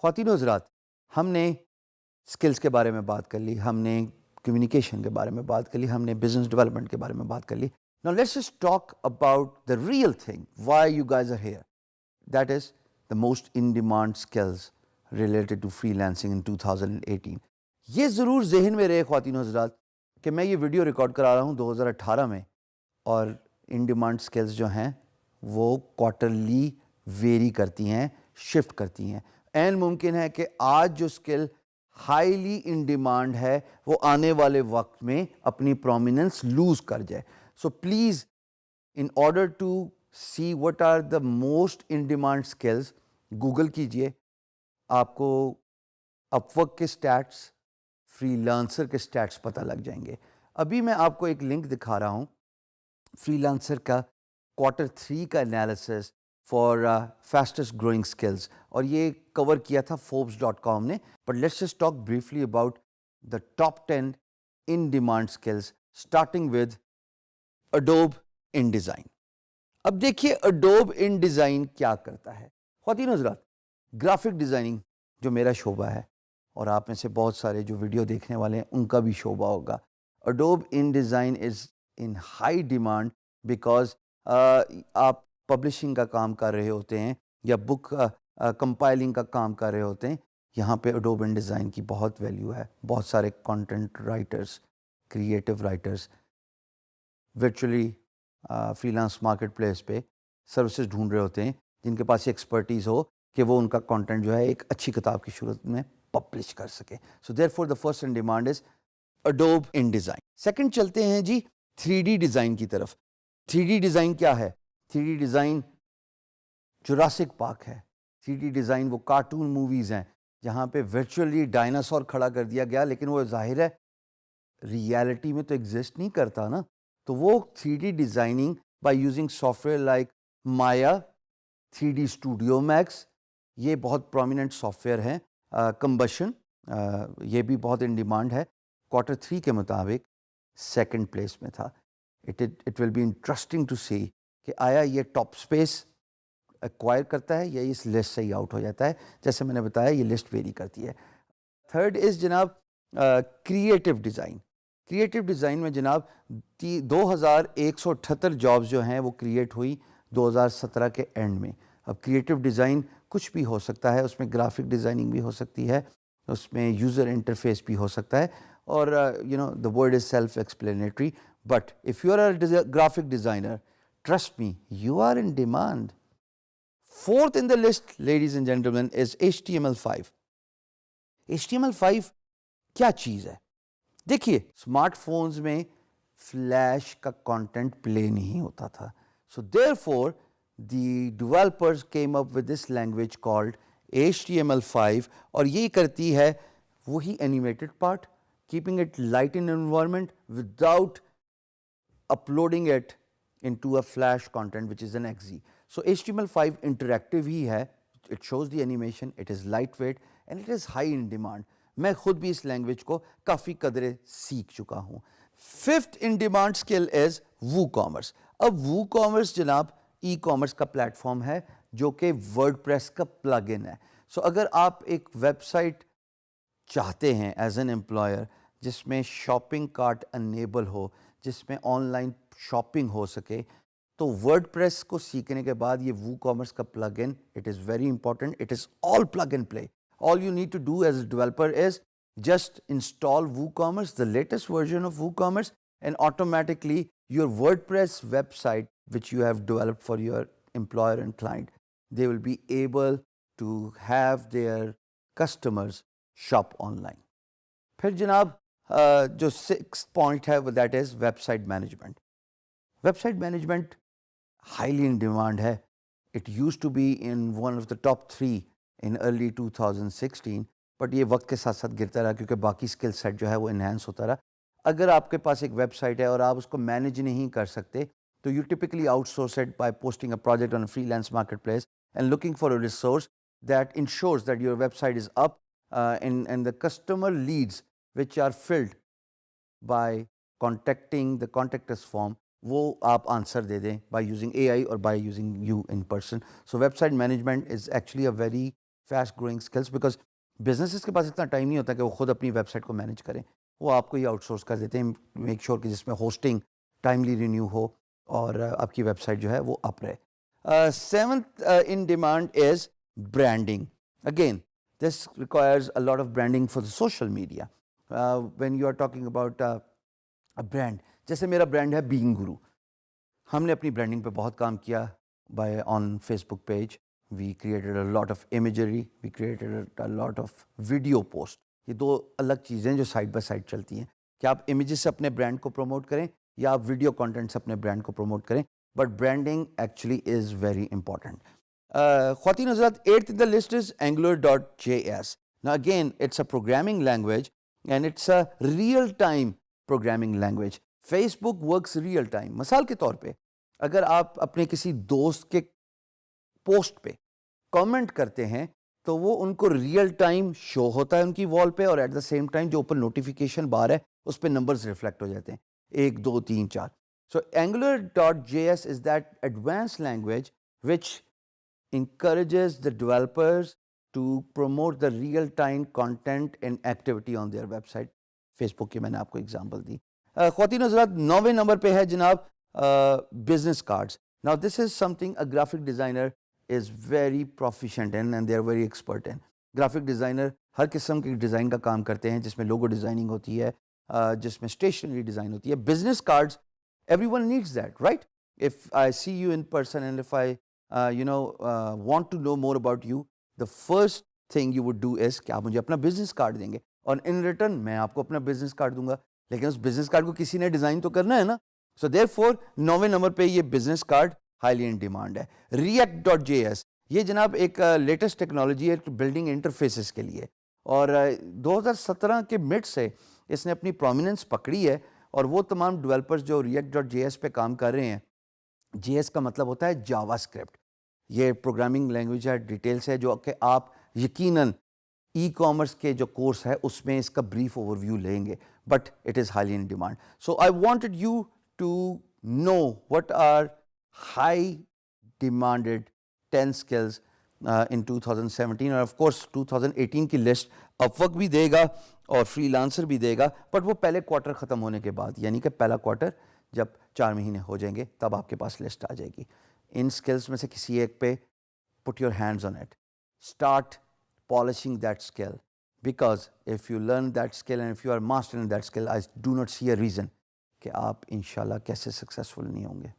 ख़वातीन और हज़रात, हमने स्किल्स के बारे में बात कर ली, हमने कम्युनिकेशन के बारे में बात कर ली, हमने बिजनेस डेवलपमेंट के बारे में बात कर ली. Now let's just talk about the real thing why you guys are here. That is the most in demand skills related to freelancing in 2018. ये ज़रूर जहन में रहे ख़वातीन और हज़रात कि मैं ये वीडियो रिकॉर्ड करा रहा हूँ 2018 में, और इन डिमांड स्किल्स जो हैं वो क्वार्टरली वेरी करती हैं, शिफ्ट करती हैं. एन मुमकिन है कि आज जो स्किल हाईली इन डिमांड है वो आने वाले वक्त में अपनी प्रोमिनेंस लूज कर जाए. So please, in order to see what are the most in demand skills, Google कीजिए, आपको अपवर्क के स्टैट्स, फ्रीलांसर के स्टैट्स पता लग जाएंगे. अभी मैं आपको एक लिंक दिखा रहा हूँ फ्रीलांसर का Q3 का analysis for fastest growing skills, और ये कवर किया था Forbes.com ने. But let's just talk briefly about the top 10 in demand skills, starting with Adobe InDesign. अब देखिए Adobe InDesign क्या करता है. ख़वातीन हज़रात, ग्राफिक डिज़ाइनिंग जो मेरा शोबा है, और आप में से बहुत सारे जो वीडियो देखने वाले हैं उनका भी शोबा होगा, Adobe InDesign is in high demand because आप पब्लिशिंग का काम कर रहे होते हैं या बुक कंपाइलिंग का काम कर रहे होते हैं. यहाँ पे Adobe InDesign की बहुत वैल्यू है. बहुत सारे content writers, creative writers virtually freelance market place पे सर्विसेज ढूंढ रहे होते हैं जिनके पास एक्सपर्टीज़ हो कि वो उनका कंटेंट जो है एक अच्छी किताब की सूरत में पब्लिश कर सके. So therefore the first in demand is Adobe InDesign. Second चलते हैं जी 3D डिज़ाइन की तरफ. 3D डिज़ाइन क्या है? 3D डिज़ाइन जुरासिक पार्क है. 3D डिज़ाइन वो कार्टून मूवीज़ हैं जहाँ पे वर्चुअली डायनासोर खड़ा कर दिया गया, लेकिन वो जाहिर है रियलिटी में तो एग्जिस्ट नहीं करता ना. तो वो 3D designing by using software like Maya, 3D studio max, ये बहुत प्रोमिनेंट सॉफ्टवेयर हैं. कंबशन, ये भी बहुत इन डिमांड है. Q3 के मुताबिक सेकंड प्लेस में था. It will be interesting to see कि आया ये टॉप स्पेस एक्वायर करता है या इस लिस्ट से ही आउट हो जाता है. जैसे मैंने बताया ये लिस्ट वेरी करती है. थर्ड इज़ जनाब क्रिएटिव डिज़ाइन. क्रिएटिव डिज़ाइन में जनाब 2178 जॉब्स जो हैं वो क्रिएट हुई 2017 के एंड में. अब क्रिएटिव डिज़ाइन कुछ भी हो सकता है, उसमें ग्राफिक डिज़ाइनिंग भी हो सकती है, उसमें यूज़र इंटरफेस भी हो सकता है, और you know the word is self explanatory. But if you are a graphic designer, trust me, you are in demand. Fourth in the list, ladies and gentlemen, is HTML5. HTML5 क्या चीज़ है? देखिए, smartphones में flash का content play नहीं होता था. So therefore the developers came up with this language called HTML5, और ये करती है वही animated part, keeping it light in environment without uploading it into a flash content which is an XZ. So HTML5 interactive ही है. It shows the animation, it is lightweight and it is high in demand. मैं खुद भी इस language को काफ़ी कदरे सीख चुका हूँ. Fifth in demand skill is WooCommerce. अब WooCommerce जनाब ई-कॉमर्स का प्लेटफॉर्म है जो कि वर्डप्रेस का प्लग इन है. सो अगर आप एक वेबसाइट चाहते हैं एज एन एम्प्लॉयर जिसमें शॉपिंग कार्ट अनेबल हो, जिसमें ऑनलाइन शॉपिंग हो सके, तो वर्डप्रेस को सीखने के बाद ये WooCommerce का plug in, it is very important. It is all plug and play. All you need to do as a developer is just install WooCommerce, the latest version of WooCommerce, and automatically your WordPress website, which you have developed for your employer and client, they will be able to have their customers shop online. फिर जनाब जो sixth point है that is website management. Website management highly in demand है. It used to be in one of the top 3 in early 2016, but ये वक्त के साथ साथ गिरता रहा क्योंकि बाकी स्किल सेट जो है वो इन्हांस होता रहा. अगर आपके पास एक वेबसाइट है और आप उसको मैनेज नहीं कर सकते, तो you typically outsource it by posting a project on a freelance market place and looking for a resource that insures that your website is up and the customer leads which are filled by contacting the contact us form, वो आप answer दे दें by using AI or by using you in person. So website management is actually a very fast growing skills, because businesses के पास इतना time नहीं होता कि वो खुद अपनी वेबसाइट को मैनेज करें, वो आपको ही आउटसोर्स कर देते हैं, मेक श्योर कि जिसमें होस्टिंग टाइमली रिन्यू हो और आपकी वेबसाइट जो है वो अप रहे। Seventh in demand is branding. Again, this requires a lot of branding for the social media. When you are talking about a brand, जैसे मेरा ब्रांड है बीइंग गुरु, हमने अपनी ब्रांडिंग पे बहुत काम किया by on Facebook page, we created a lot of imagery, we created a lot of video post. ये दो अलग चीज़ें जो साइड बाय साइड चलती हैं कि आप इमेजेस से अपने ब्रांड को प्रमोट करें या आप वीडियो कंटेंट से अपने ब्रांड को प्रमोट करें, but branding actually is very important. Khwateen Hazrat, 8th in the list is Angular.js. Now again, it's a programming language and it's a real-time programming language. Facebook works real-time. मिसाल के तौर पे अगर आप अपने किसी दोस्त के पोस्ट पे कमेंट करते हैं तो वो उनको रियल टाइम शो होता है उनकी वॉल पे, और एट द सेम टाइम जो ऊपर नोटिफिकेशन बार है उस पर नंबर्स रिफ्लेक्ट हो जाते हैं, 1 2 3 4। सो Angular.js is that advanced language which encourages the developers to promote the real-time content and activity on their website. Facebook की मैंने आपको एग्जांपल दी। ख्वातीन हज़रात, 9वें नंबर पे है जनाब business cards. Now this is something a graphic designer is very proficient in and they are very expert in. Graphic designer हर किस्म की design का काम करते हैं, जिसमें लोगो डिज़ाइनिंग होती है, जिसमें स्टेशनरी डिज़ाइन होती है। Business cards, everyone needs that, right? If I see you in person and if I want to know more about you, the first thing you would do is कि आप मुझे अपना business card देंगे और in return मैं आपको अपना business card दूंगा, लेकिन उस बिजनेस कार्ड को किसी ने डिजाइन तो करना है ना। सो देयरफॉर 9वें नंबर पे ये business card highly in demand है। React.js, ये जनाब एक लेटेस्ट टेक्नोलॉजी है बिल्डिंग इंटरफेसेस के लिए, और 2017 के मिड से इसने अपनी प्रोमिनेंस पकड़ी है, और वो तमाम डेवलपर्स जो React.js पे काम कर रहे हैं, JS का मतलब होता है जावास्क्रिप्ट, ये प्रोग्रामिंग लैंग्वेज है, डिटेल्स है जो कि आप यकीनन ई कॉमर्स के जो कोर्स है उसमें इसका ब्रीफ ओवरव्यू लेंगे, but it is highly in demand. So I wanted you to know what are high demanded 10 skills in 2017, और ऑफ कोर्स 2018 की लिस्ट अपवर्क भी देगा और फ्रीलांसर भी देगा, बट वो पहले क्वार्टर ख़त्म होने के बाद, यानी कि पहला क्वार्टर जब 4 महीने हो जाएंगे तब आपके पास लिस्ट आ जाएगी। इन स्किल्स में से किसी एक पे put your hands on it, start polishing that skill, because if you learn that skill and if you are master in that skill, I do not see a reason कि आप इंशाल्लाह कैसे सक्सेसफुल नहीं होंगे।